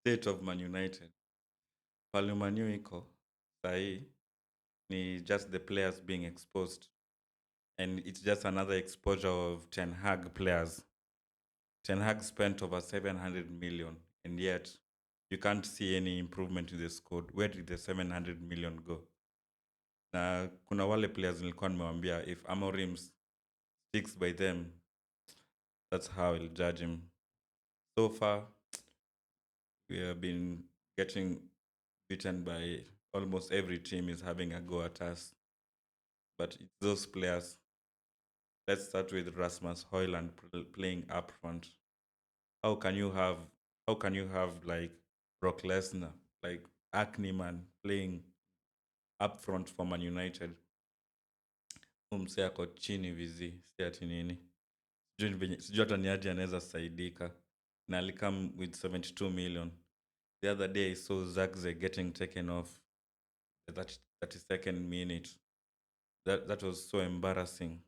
State of Man United. Pale Man U iko sahii ni just the players being exposed, and it's just another exposure of Ten Hag players. Ten Hag spent over 700 million, and yet you can't see any improvement in the squad. Where did the 700 million go? Na kuna wale players nilikuwa nimewambia, if Amorim sticks by them, that's how I'll judge him. So far, we have been getting beaten by almost every team is having a go at us. But it's those players. Let's start with Rasmus Hoyland playing up front. How can you have like Brock Lesnar, like Acneman playing up front for Man United? Umse ako chini vizi, si ati nini. Sijui hata ni aje anaweza saidika. Na alikam with 72 million. The other day I saw Zagze getting taken off the 32nd minute. That was so embarrassing,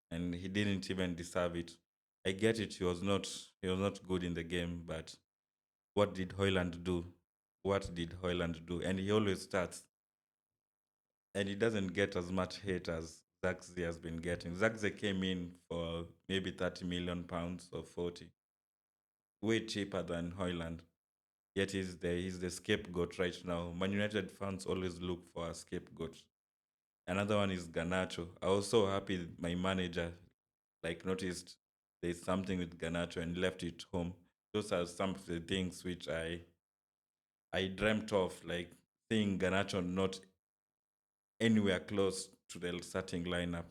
and he didn't even deserve it. I get it, he was not good in the game, but what did Hoyland do? What did Hoyland do? And he always starts, and he doesn't get as much hate as Zaxi has been getting. Zaxi came in for maybe 30 million pounds or 40, way cheaper than Hoyland. Yet he's the scapegoat right now. Man United fans always look for a scapegoat. Another one is Ganacho. I was so happy my manager like noticed there's something with Ganacho and left it home. Those are some of the things which I dreamt of, like seeing Ganacho not anywhere close to the starting lineup.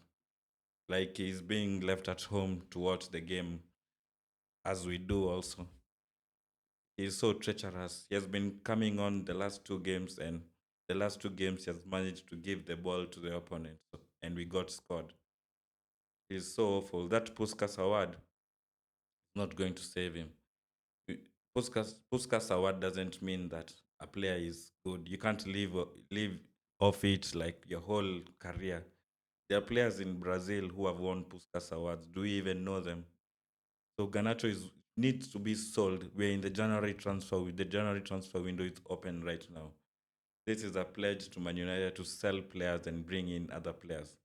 Like he's being left at home to watch the game, as we do also. He's so treacherous. He has been coming on the last two games, and the last two games he has managed to give the ball to the opponent, and we got scored. He's so awful. That Puskas award is not going to save him. Puskas award doesn't mean that a player is good. You can't live off it like your whole career. There are players in Brazil who have won Puskas awards. Do you even know them? So Ganacho needs to be sold. We're in the January transfer. The January transfer window is open right now. This is a pledge to Man United to sell players and bring in other players,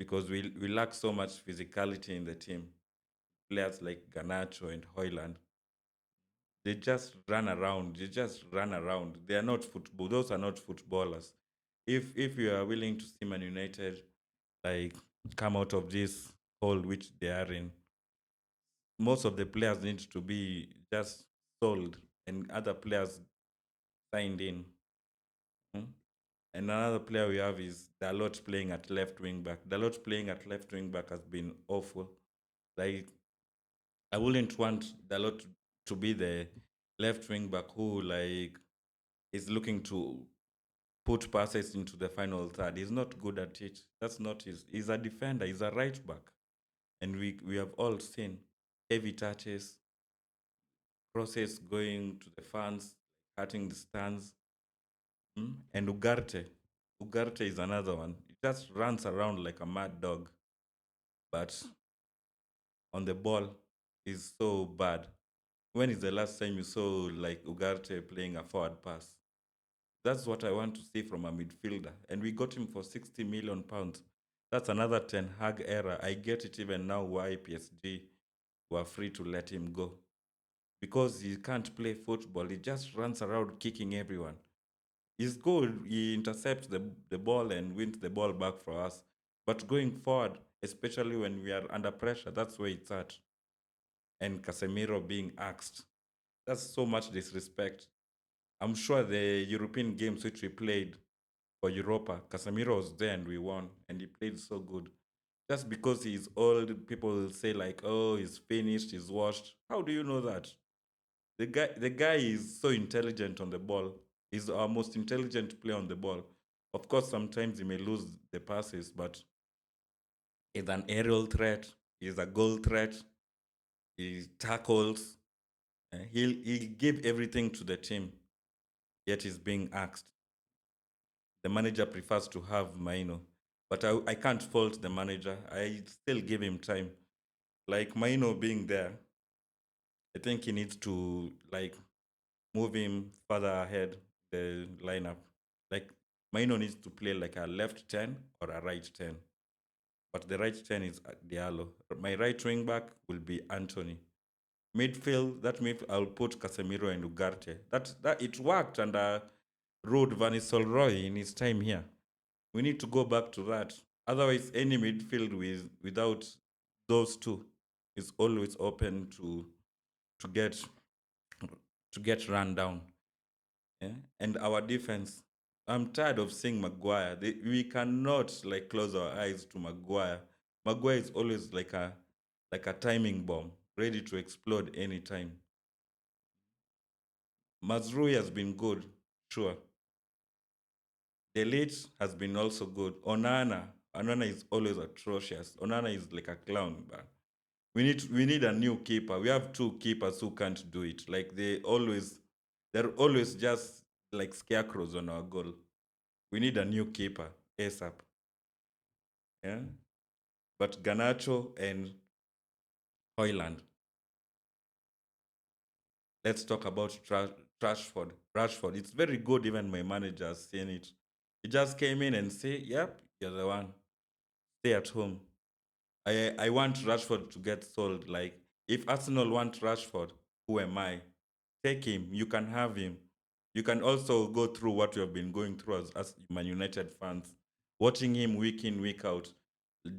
because we lack so much physicality in the team. Players like Ganacho and Hoyland, they just run around. They just run around. They are not football. Those are not footballers. If you are willing to see Man United like come out of this hole which they are in, most of the players need to be just sold and other players signed in. Hmm? And another player we have is Dalot playing at left wing back. Dalot playing at left wing back has been awful. Like I wouldn't want Dalot to be the left wing back who like is looking to put passes into the final third. He's not good at it. That's not his. He's a defender. He's a right back, and we have all seen heavy touches, crosses going to the fans, cutting the stands. And Ugarte is another one. He just runs around like a mad dog, but on the ball, he's so bad. When is the last time you saw like Ugarte playing a forward pass? That's what I want to see from a midfielder. And we got him for 60 million pounds. That's another Ten Hag era. I get it even now why PSG were free to let him go. Because he can't play football. He just runs around kicking everyone. He's good. He intercepts the ball and wins the ball back for us. But going forward, especially when we are under pressure, that's where it's at. And Casemiro being axed. That's so much disrespect. I'm sure the European games which we played for Europa, Casemiro was there and we won, and he played so good. Just because he's old, people will say like, "Oh, he's finished, he's washed." How do you know that? The guy is so intelligent on the ball. He's our most intelligent player on the ball. Of course, sometimes he may lose the passes, but he's an aerial threat. He's a goal threat. He tackles. He'll give everything to the team. Yet he's being asked. The manager prefers to have Maino. But I can't fault the manager. I still give him time. Like Maino being there, I think he needs to like move him further ahead the lineup. Like Maino needs to play like a left 10 or a right 10. But the right 10 is Diallo. My right wing back will be Anthony. Midfield, I'll put Casemiro and Ugarte. That it worked under Ruud van Nistelrooy in his time here. We need to go back to that. Otherwise, any midfield without those two is always open to get to get run down. Yeah? And our defense, I'm tired of seeing Maguire. We cannot like close our eyes to Maguire. Maguire is always like a timing bomb, ready to explode anytime. Mazrui has been good, sure. The Delete has been also good. Onana is always atrocious. Onana is like a clown, but we need a new keeper. We have two keepers who can't do it. Like they're always just like scarecrows on our goal. We need a new keeper ASAP. Yeah. But Ganacho and Hoyland. Let's talk about Rashford. Rashford. It's very good. Even my manager has seen it. He just came in and say, "Yep, you're the one. Stay at home." I want Rashford to get sold. Like if Arsenal want Rashford, who am I? Take him. You can have him. You can also go through what you have been going through as Man United fans, watching him week in week out,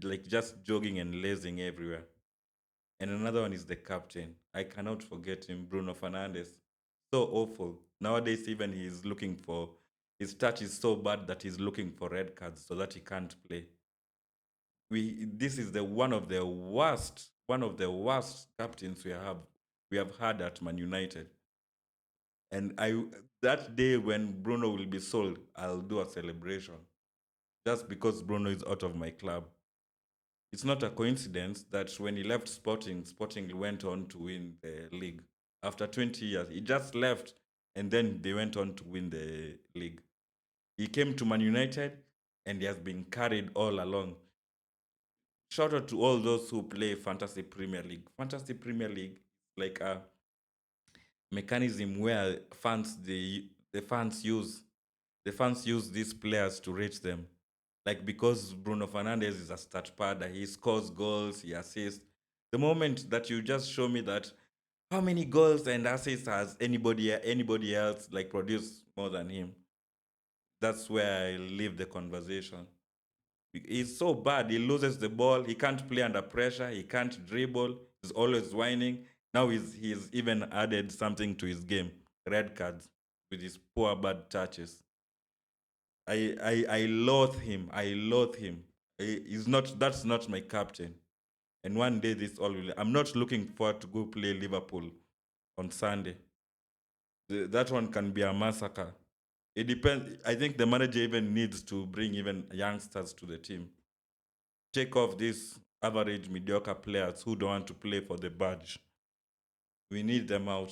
like just jogging and lazing everywhere. And another one is the captain. I cannot forget him, Bruno Fernandes. So awful. Nowadays, even he's looking for his touch is so bad that he's looking for red cards so that he can't play. This is the one of the worst captains we have had at Man United. And that day when Bruno will be sold, I'll do a celebration just because Bruno is out of my club. It's not a coincidence that when he left Sporting went on to win the league. After 20 years, he just left and then they went on to win the league. He came to Man United and he has been carried all along. Shout out to all those who play Fantasy Premier League. Fantasy Premier League is like a mechanism where the fans use these players to rate them. Like because Bruno Fernandes is a stat padder, he scores goals, he assists. The moment that you just show me that how many goals and assists has anybody else like produced more than him, that's where I leave the conversation. He's so bad. He loses the ball. He can't play under pressure. He can't dribble. He's always whining. Now he's even added something to his game: red cards with his poor bad touches. I loathe him. I loathe him. He's not. That's not my captain. And one day this all will. I'm not looking forward to go play Liverpool on Sunday. That one can be a massacre. It depends. I think the manager even needs to bring even youngsters to the team. Take off these average, mediocre players who don't want to play for the badge. We need them out.